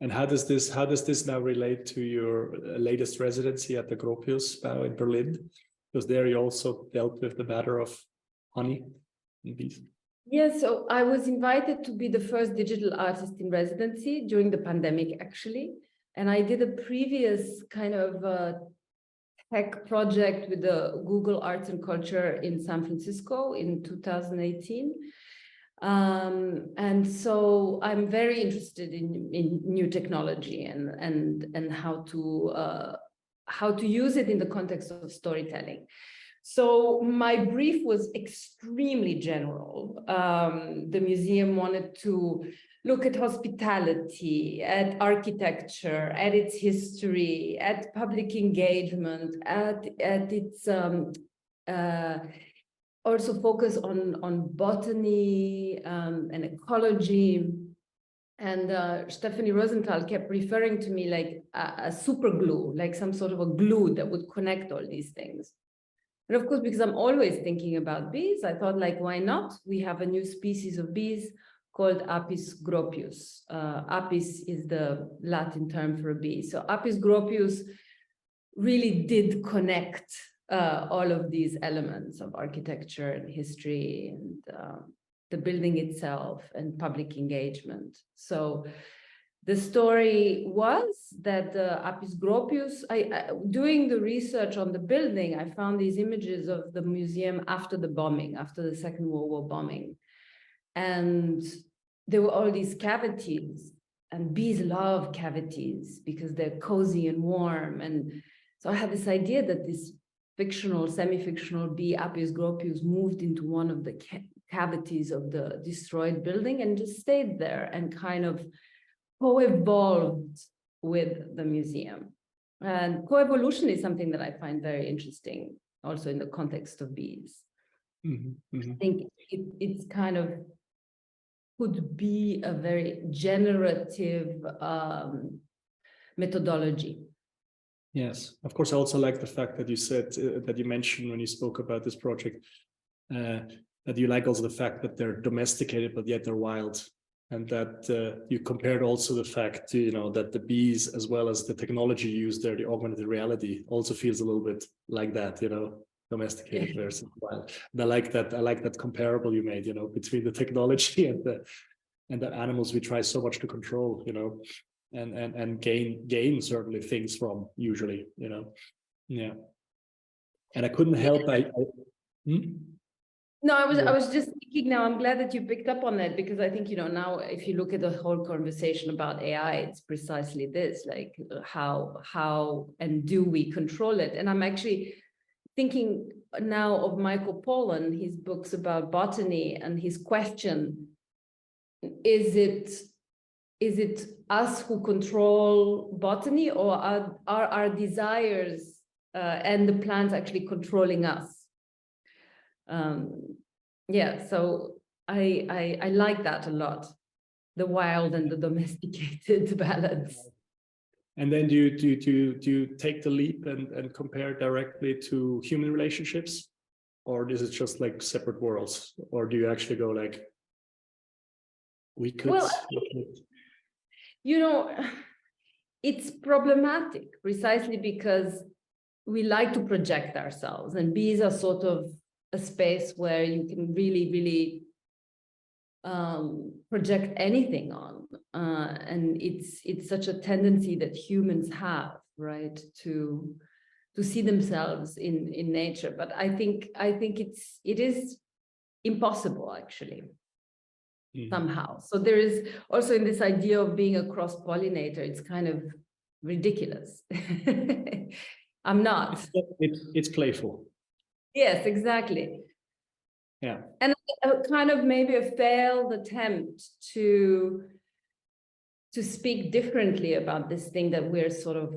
And how does this now relate to your latest residency at the Gropius now in Berlin? Because there you also dealt with the matter of honey and bees. Yeah, so I was invited to be the first digital artist in residency during the pandemic, actually. And I did a previous kind of tech project with the Google Arts and Culture in San Francisco in 2018. And so I'm very interested in new technology and how to use it in the context of storytelling. So my brief was extremely general. The museum wanted to look at hospitality, at architecture, at its history, at public engagement, at its also focus on botany and ecology. And Stephanie Rosenthal kept referring to me like a super glue, like some sort of a glue that would connect all these things. And of course, because I'm always thinking about bees, I thought, like, why not? We have a new species of bees called Apis gropius. Apis is the Latin term for a bee. So Apis gropius really did connect all of these elements of architecture and history and the building itself and public engagement. So the story was that Apis gropius, doing the research on the building, I found these images of the museum after the bombing, after the Second World War bombing. And there were all these cavities, and bees love cavities because they're cozy and warm. And so I had this idea that this fictional, semi-fictional bee, Apis gropius, moved into one of the cavities of the destroyed building and just stayed there and kind of co-evolved with the museum. And co-evolution is something that I find very interesting also in the context of bees. Mm-hmm, mm-hmm. I think it's kind of could be a very generative methodology. Yes, of course. I also like the fact that you said that you mentioned when you spoke about this project that you like also the fact that they're domesticated, but yet they're wild. And that you compared also the fact, that the bees, as well as the technology used there, the augmented reality, also feels a little bit like that, domesticated versus wild. And I like that comparable you made, between the technology and the animals we try so much to control, and gain certainly things from usually, yeah. And I couldn't help. No, I was just thinking now, I'm glad that you picked up on that, because I think, now if you look at the whole conversation about AI, it's precisely this, like how and do we control it? And I'm actually thinking now of Michael Pollan, his books about botany, and his question, is it us who control botany, or are our desires and the plants actually controlling us? Yeah, so I like that a lot, the wild and the domesticated balance. And then do you take the leap and compare directly to human relationships, or is it just like separate worlds, or do you actually go like, we could? Well, it's problematic precisely because we like to project ourselves, and bees are sort of a space where you can really project anything on, and it's such a tendency that humans have, right, to see themselves in nature. But I think it is impossible, actually. Somehow. So there is also, in this idea of being a cross-pollinator, it's kind of ridiculous. I'm not. It's playful. Yes, exactly. Yeah. And kind of maybe a failed attempt to speak differently about this thing that we're sort of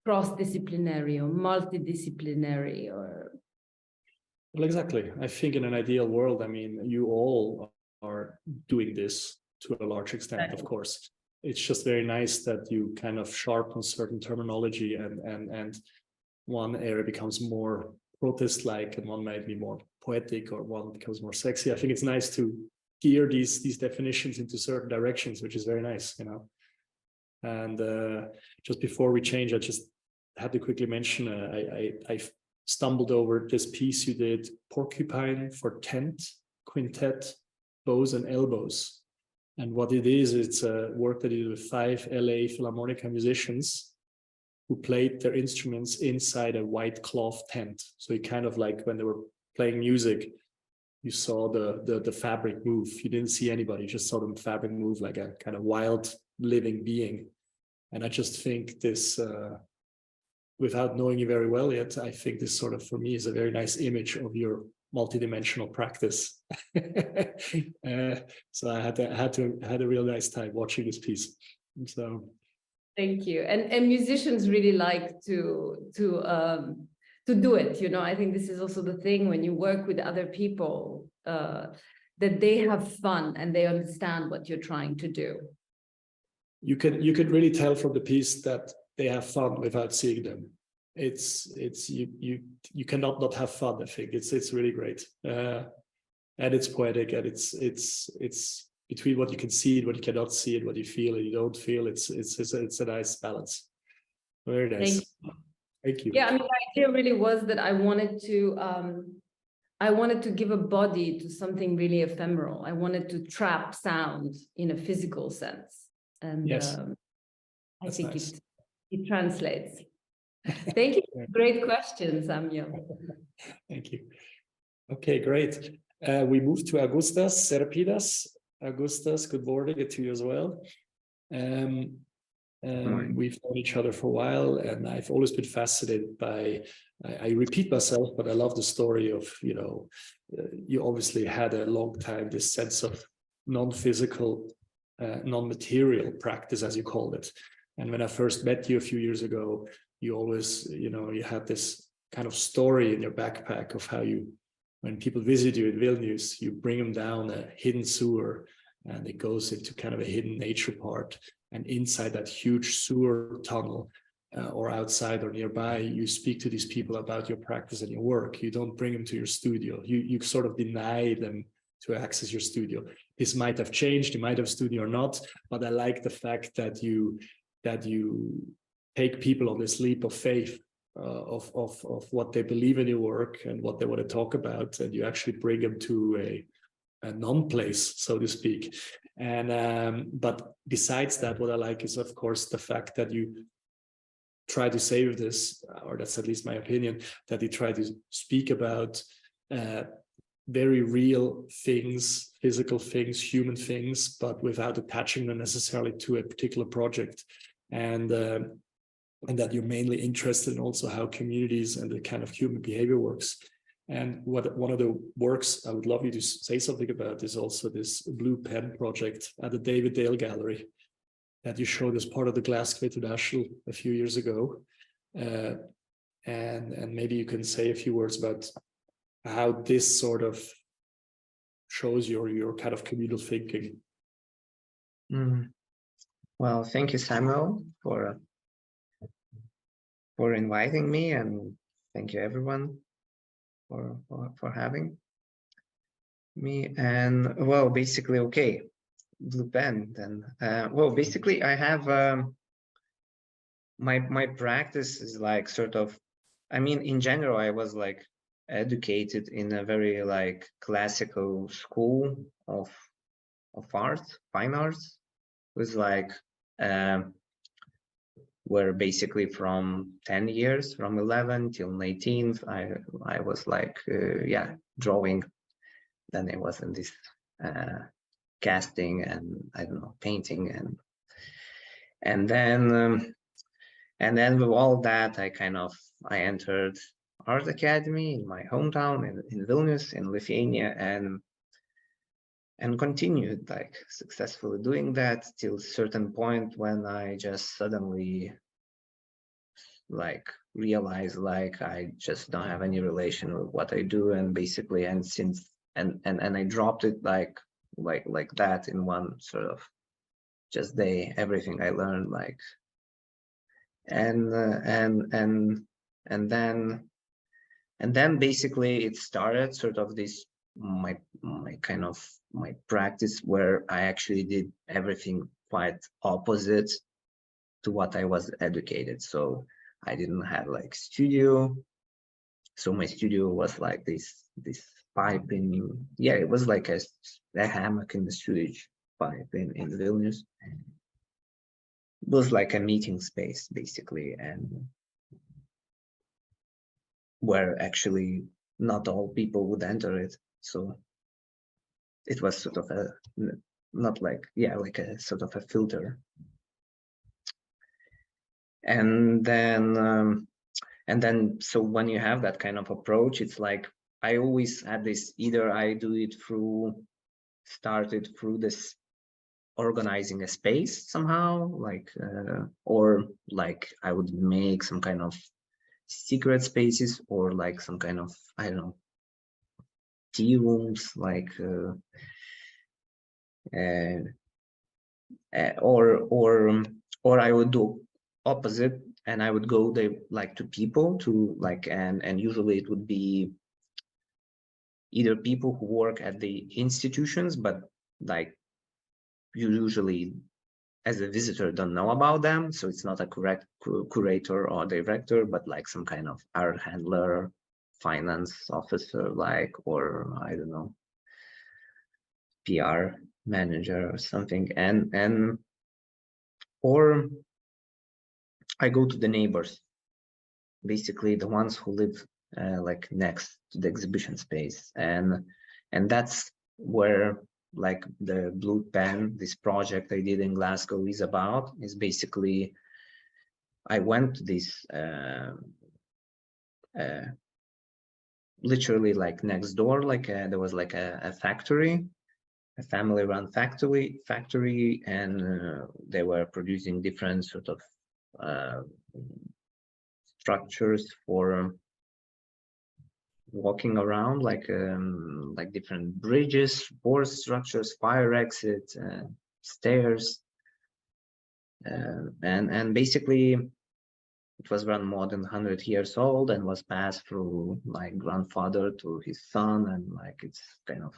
cross-disciplinary or multidisciplinary or. Well, exactly. I think in an ideal world, you all are doing this to a large extent, exactly. Of course. It's just very nice that you kind of sharpen certain terminology and one area becomes more protest-like and one might be more poetic or one becomes more sexy. I think it's nice to gear these definitions into certain directions, which is very nice, And just before we change, I just had to quickly mention, I stumbled over this piece you did, Porcupine for Tent, Quintet, Bows and Elbows. And what it is, it's a work that you did with 5 LA Philharmonica musicians who played their instruments inside a white cloth tent. So you kind of like when they were playing music, you saw the fabric move. You didn't see anybody, you just saw the fabric move like a kind of wild living being. And I just think this, without knowing you very well yet, I think this sort of, for me, is a very nice image of your multidimensional practice. So I had a real nice time watching this piece. So thank you. And musicians really like to do it. You know, I think this is also the thing when you work with other people, that they have fun and they understand what you're trying to do. You could really tell from the piece that they have fun without seeing them. You cannot not have fun. I think it's really great, and it's poetic, and it's between what you can see and what you cannot see and what you feel and you don't feel. It's a nice balance. Very nice. Thank you. Yeah, I mean, the idea really was that I wanted to give a body to something really ephemeral. I wanted to trap sound in a physical sense, and yes, I think nice. it translates. Thank you. Great question, Samuel. Thank you. Okay, great. We move to Augustas, Serapinas. Augustas, good morning to you as well. We've known each other for a while, and I've always been fascinated by, I repeat myself, but I love the story of, you know, you obviously had a long time, this sense of non-physical, non-material practice, as you called it. And when I first met you a few years ago, you always, you know, you had this kind of story in your backpack of how you, when people visit you in Vilnius, you bring them down a hidden sewer and it goes into kind of a hidden nature part. And inside that huge sewer tunnel or outside or nearby, you speak to these people about your practice and your work. You don't bring them to your studio. You sort of deny them to access your studio. This might have changed, you might have studio or not, but I like the fact that you take people on this leap of faith of what they believe in your work and what they want to talk about, and you actually bring them to a non-place, so to speak. And but besides that, what I like is, of course, the fact that you try to say with this, or that's at least my opinion, that you try to speak about very real things, physical things, human things, but without attaching them necessarily to a particular project. And that you're mainly interested in also how communities and the kind of human behavior works. And one of the works I would love you to say something about is also this Blue Pen project at the David Dale Gallery that you showed as part of the Glasgow International a few years ago. And maybe you can say a few words about how this sort of shows your kind of communal thinking. Well, thank you, Samuel, for inviting me, and thank you everyone for having me. And well, basically, okay, Blue Pen then. Well, basically, I have my practice is like sort of, I mean, in general, I was like educated in a very like classical school of arts, fine arts. It was like where basically from 10 years, from 11 till 18, I was like, yeah, drawing. Then I was in this casting and I don't know, painting, and then with all that, I entered art academy in my hometown in Vilnius, in Lithuania, and continued like successfully doing that till a certain point when I just suddenly like realized like I just don't have any relation with what I do, and basically and I dropped it like that in one sort of just day, everything I learned, like and then basically it started sort of this my practice where I actually did everything quite opposite what I was educated. So I didn't have like studio. So my studio was like this pipe in, yeah, it was like a hammock in the sewage pipe in Vilnius. It was like a meeting space basically, and where actually not all people would enter it. So it was sort of a, not like, yeah, like a sort of a filter. And then so when you have that kind of approach, it's like I always had this, either I do it through, started through this organizing a space somehow, like or like I would make some kind of secret spaces, or like some kind of, I don't know, tea rooms, like or I would do opposite, and I would go there like to people, to like, and usually it would be either people who work at the institutions, but like you usually as a visitor don't know about them, so it's not a correct curator or director, but like some kind of art handler, finance officer, like, or I don't know, PR manager or something, and or I go to the neighbors, basically the ones who live like next to the exhibition space, and that's where like the Blue Pen, this project I did in Glasgow, is about. Is basically I went to this literally like next door, like there was like a factory, a family-run factory, and they were producing different sort of structures for walking around, like different bridges, support structures, fire exits, stairs, and basically it was around more than 100 years old and was passed through like grandfather to his son, and like it's kind of,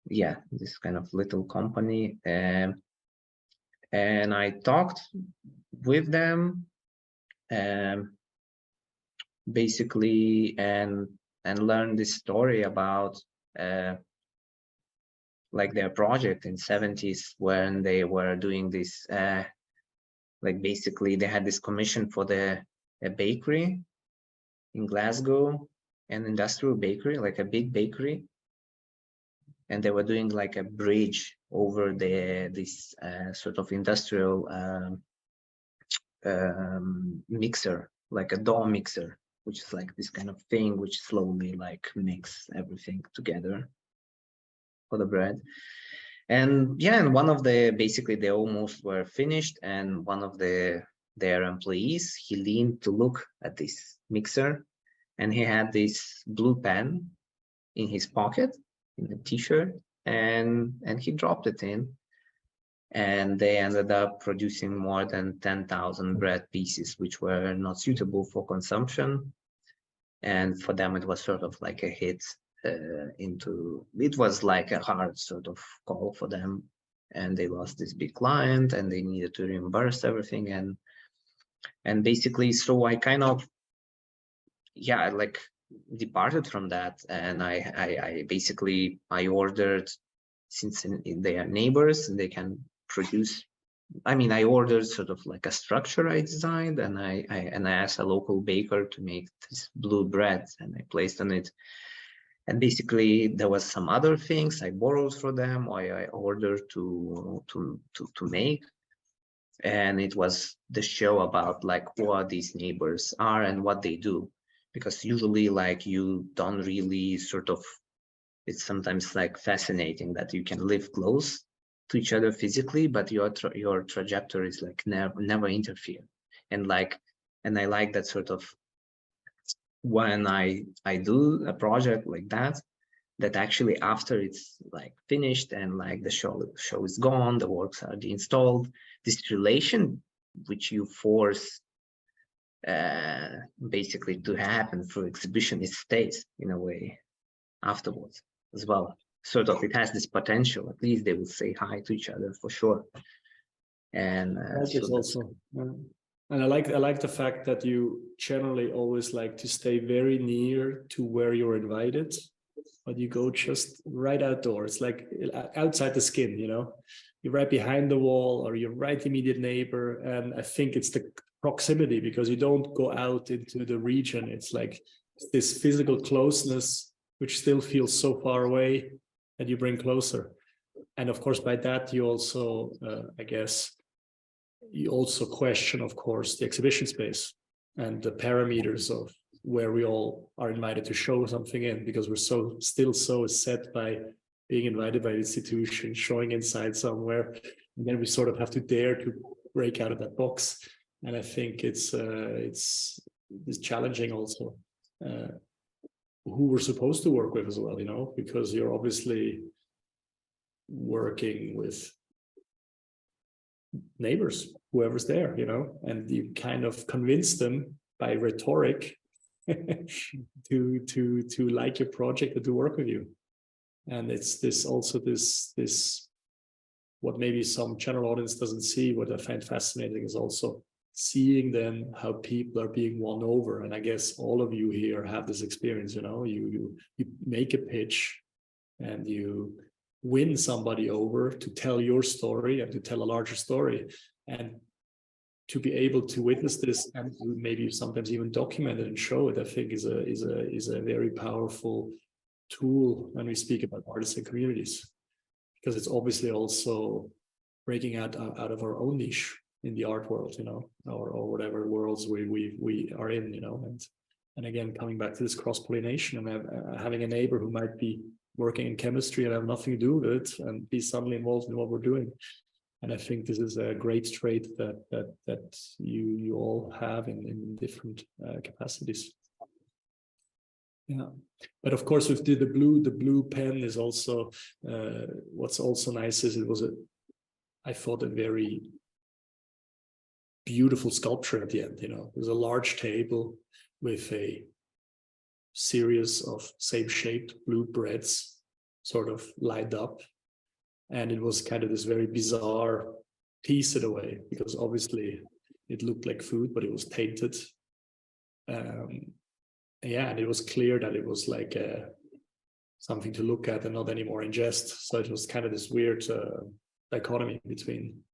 yeah, this kind of little company. And I talked with them basically, and learned this story about like their project in 70s, when they were doing this like basically they had this commission for a bakery in Glasgow, an industrial bakery, like a big bakery, and they were doing like a bridge over this sort of industrial mixer, like a dough mixer, which is like this kind of thing which slowly like mix everything together for the bread. And yeah, and one of the, basically they almost were finished, and one of their employees, he leaned to look at this mixer, and he had this blue pen in his pocket, in the t-shirt, and he dropped it in, and they ended up producing more than 10,000 bread pieces, which were not suitable for consumption. And for them, it was sort of like a hit it was like a hard sort of call for them, and they lost this big client, and they needed to reimburse everything. And basically, so I kind of, yeah, like departed from that, and I basically I ordered, since they are neighbors and they can produce, I mean, I ordered sort of like a structure I designed, and I asked a local baker to make this blue bread, and I placed on it. And basically there was some other things I borrowed from them, or I ordered to make. And it was the show about like what these neighbors are and what they do, because usually like you don't really sort of, it's sometimes like fascinating that you can live close to each other physically, but your trajectories like never interfere. And I like that sort of, when I do a project like that actually after it's like finished and like the show is gone, the works are deinstalled, this relation which you force basically to happen through exhibition, it stays in a way afterwards as well. Sort of, it has this potential, at least they will say hi to each other for sure. And I like so this also. Yeah. And I like the fact that you generally always like to stay very near to where you're invited, but you go just right outdoors, like outside the skin, you know, you're right behind the wall or you're right immediate neighbor. And I think it's the proximity, because you don't go out into the region. It's like this physical closeness, which still feels so far away, that you bring closer. And of course, by that, you also, I guess, you also question, of course, the exhibition space and the parameters of where we all are invited to show something in, because we're still so set by being invited by an institution, showing inside somewhere, and then we sort of have to dare to break out of that box. And I think it's challenging also who we're supposed to work with as well, you know, because you're obviously working with neighbors, whoever's there, you know, and you kind of convince them by rhetoric to like your project and to work with you. And it's this what maybe some general audience doesn't see, what I find fascinating is also seeing then how people are being won over. And I guess all of you here have this experience, you know, you make a pitch and you win somebody over to tell your story and to tell a larger story, and to be able to witness this and maybe sometimes even document it and show it, I think is a very powerful tool when we speak about artists and communities, because it's obviously also breaking out of our own niche in the art world, you know, or whatever worlds we are in, you know, and again, coming back to this cross-pollination and having a neighbor who might be working in chemistry and have nothing to do with it and be suddenly involved in what we're doing. And I think this is a great trait that you all have in different capacities. Yeah, but of course with the blue pen is also what's also nice is I thought a very beautiful sculpture at the end. You know, there's a large table with a series of same-shaped blue breads sort of lined up, and it was kind of this very bizarre piece in a way, because obviously it looked like food, but it was tainted. Yeah, and it was clear that it was like something to look at and not anymore ingest. So it was kind of this weird dichotomy between